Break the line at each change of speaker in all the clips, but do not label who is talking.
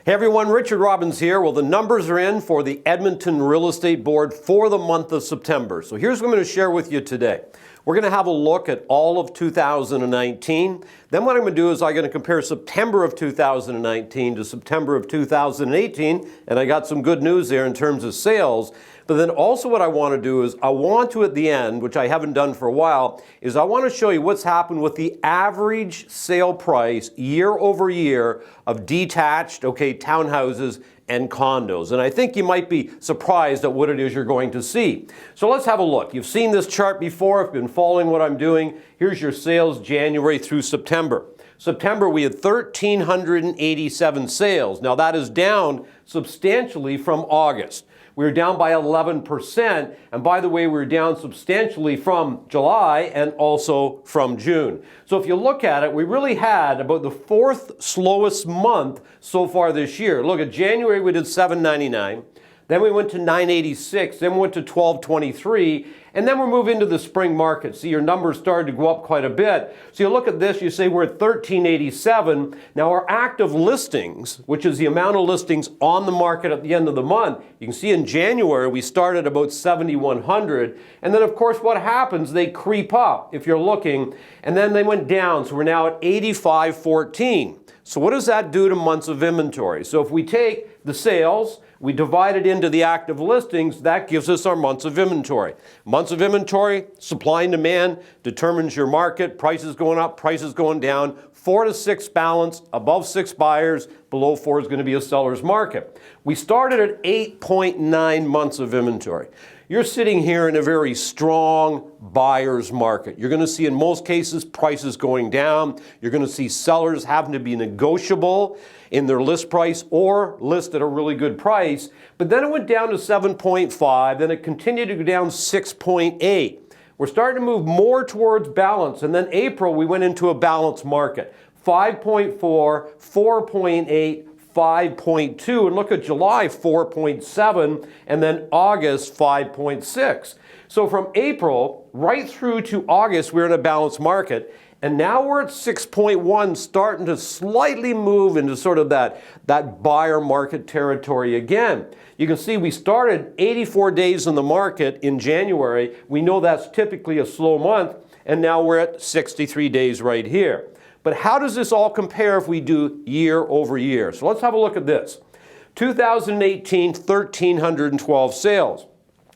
Hey everyone, Richard Robbins here. Well, the numbers are in for the Edmonton Real Estate Board for the month of September. So here's what I'm going to share with you today. We're going to have a look at all of 2019. Then what I'm going to do is I'm going to compare September of 2019 to September of 2018. And I got some good news there in terms of sales. But then also what I want to do is I want to, at the end, which I haven't done for a while, is I want to show you what's happened with the average sale price year over year of detached, townhouses and condos. And I think you might be surprised at what it is you're going to see. So let's have a look. You've seen this chart before, if you've been following what I'm doing. Here's your sales January through September. September, we had 1,387 sales. Now that is down substantially from August. We were down by 11%, and by the way, we were down substantially from July and also from June. So if you look at it, we really had about the fourth slowest month so far this year. Look, at January we did 799, then we went to 986, then we went to 1223, and then we're moving into the spring market. See, your numbers started to go up quite a bit. So you look at this, you say we're at 1387. Now our active listings, which is the amount of listings on the market at the end of the month, you can see in January we started about 7,100. And then of course what happens, they creep up if you're looking, and then they went down. So we're now at 8514. So what does that do to months of inventory? So if we take the sales, we divide it into the active listings, that gives us our months of inventory. Months of inventory, supply and demand, determines your market, prices going up, prices going down, 4 to 6 balance, above 6 buyers, below 4 is going to be a seller's market. We started at 8.9 months of inventory. You're sitting here in a very strong buyer's market. You're going to see in most cases prices going down. You're going to see sellers having to be negotiable in their list price or list at a really good price. But then it went down to 7.5, then it continued to go down 6.8. We're starting to move more towards balance, and then April we went into a balanced market. 5.4, 4.8, 5.2, and look at July, 4.7, and then August, 5.6. So from April right through to August, we're in a balanced market, and now we're at 6.1, starting to slightly move into sort of that buyer market territory again. You can see we started 84 days in the market in January. We know that's typically a slow month, and now we're at 63 days right here. But how does this all compare if we do year over year? So let's have a look at this. 2018, 1,312 sales.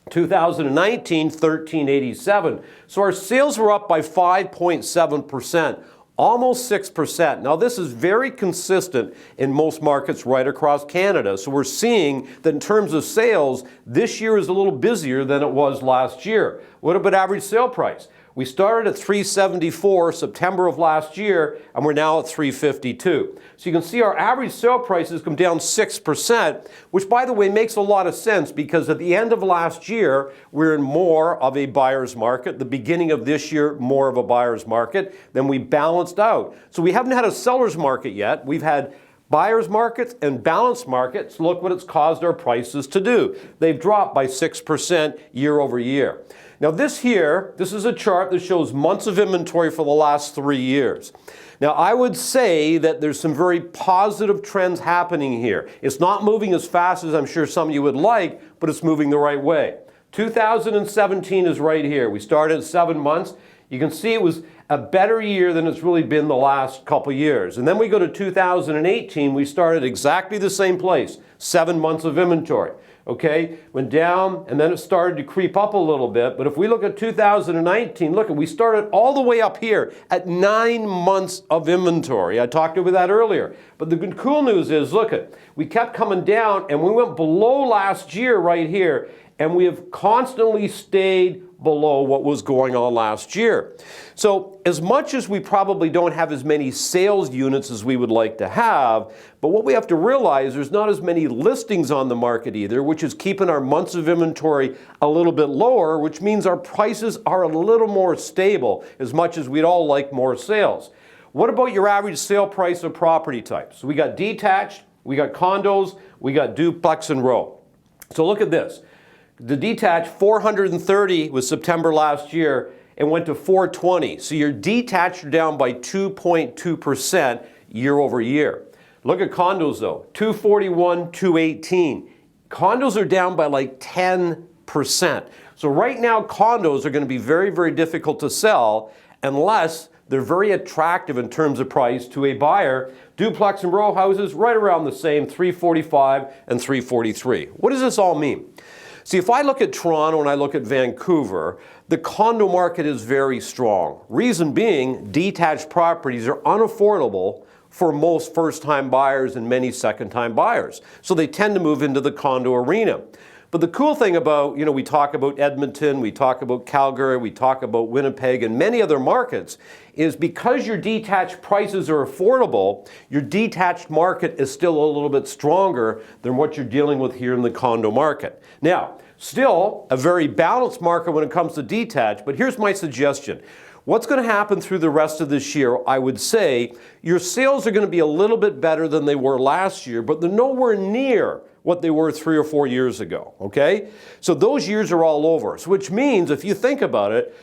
2019, 1,387. So our sales were up by 5.7%, almost 6%. Now this is very consistent in most markets right across Canada. So we're seeing that in terms of sales, this year is a little busier than it was last year. What about average sale price? We started at 374 September of last year, and we're now at 352. So you can see our average sale prices come down 6%, which by the way makes a lot of sense because at the end of last year, we're in more of a buyer's market. The beginning of this year, more of a buyer's market. Then we balanced out. So we haven't had a seller's market yet. We've had buyer's markets and balanced markets. Look what it's caused our prices to do. They've dropped by 6% year over year. Now this is a chart that shows months of inventory for the last 3 years. Now I would say that there's some very positive trends happening here. It's not moving as fast as I'm sure some of you would like, but it's moving the right way. 2017 is right here. We started at 7 months. You can see it was a better year than it's really been the last couple years. And then we go to 2018, we started exactly the same place, 7 months of inventory. Okay, went down and then it started to creep up a little bit. But if we look at 2019, look, we started all the way up here at 9 months of inventory. I talked about that earlier. But the good cool news is, look, we kept coming down and we went below last year right here. And we have constantly stayed below what was going on last year. So as much as we probably don't have as many sales units as we would like to have, but what we have to realize, there's not as many listings on the market either, which is keeping our months of inventory a little bit lower, which means our prices are a little more stable, as much as we'd all like more sales. What about your average sale price of property types? So we got detached, we got condos, we got duplex and row. So look at this. The detached 430 was September last year and went to 420. So your detached are down by 2.2% year over year. Look at condos though, 241, 218. Condos are down by like 10%. So right now condos are going to be very, very difficult to sell unless they're very attractive in terms of price to a buyer. Duplex and row houses right around the same, 345 and 343. What does this all mean? See, if I look at Toronto and I look at Vancouver, the condo market is very strong. Reason being, detached properties are unaffordable for most first-time buyers and many second-time buyers. So they tend to move into the condo arena. But the cool thing about, we talk about Edmonton, we talk about Calgary, we talk about Winnipeg and many other markets, is because your detached prices are affordable, your detached market is still a little bit stronger than what you're dealing with here in the condo market. Now, still a very balanced market when it comes to detached, but here's my suggestion. What's going to happen through the rest of this year, I would say, your sales are going to be a little bit better than they were last year, but they're nowhere near what they were 3 or 4 years ago, okay? So those years are all over, so which means if you think about it,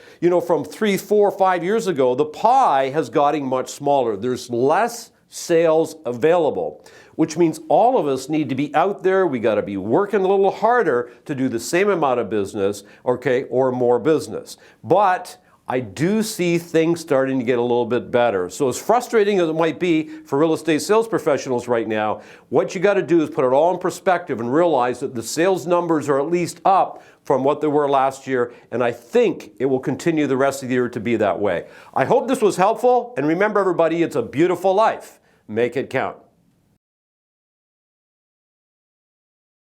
from 3, 4, 5 years ago, the pie has gotten much smaller. There's less sales available, which means all of us need to be out there. We got to be working a little harder to do the same amount of business, okay, or more business. But I do see things starting to get a little bit better. So as frustrating as it might be for real estate sales professionals right now, what you got to do is put it all in perspective and realize that the sales numbers are at least up from what they were last year, and I think it will continue the rest of the year to be that way. I hope this was helpful, and remember everybody, it's a beautiful life. Make it count.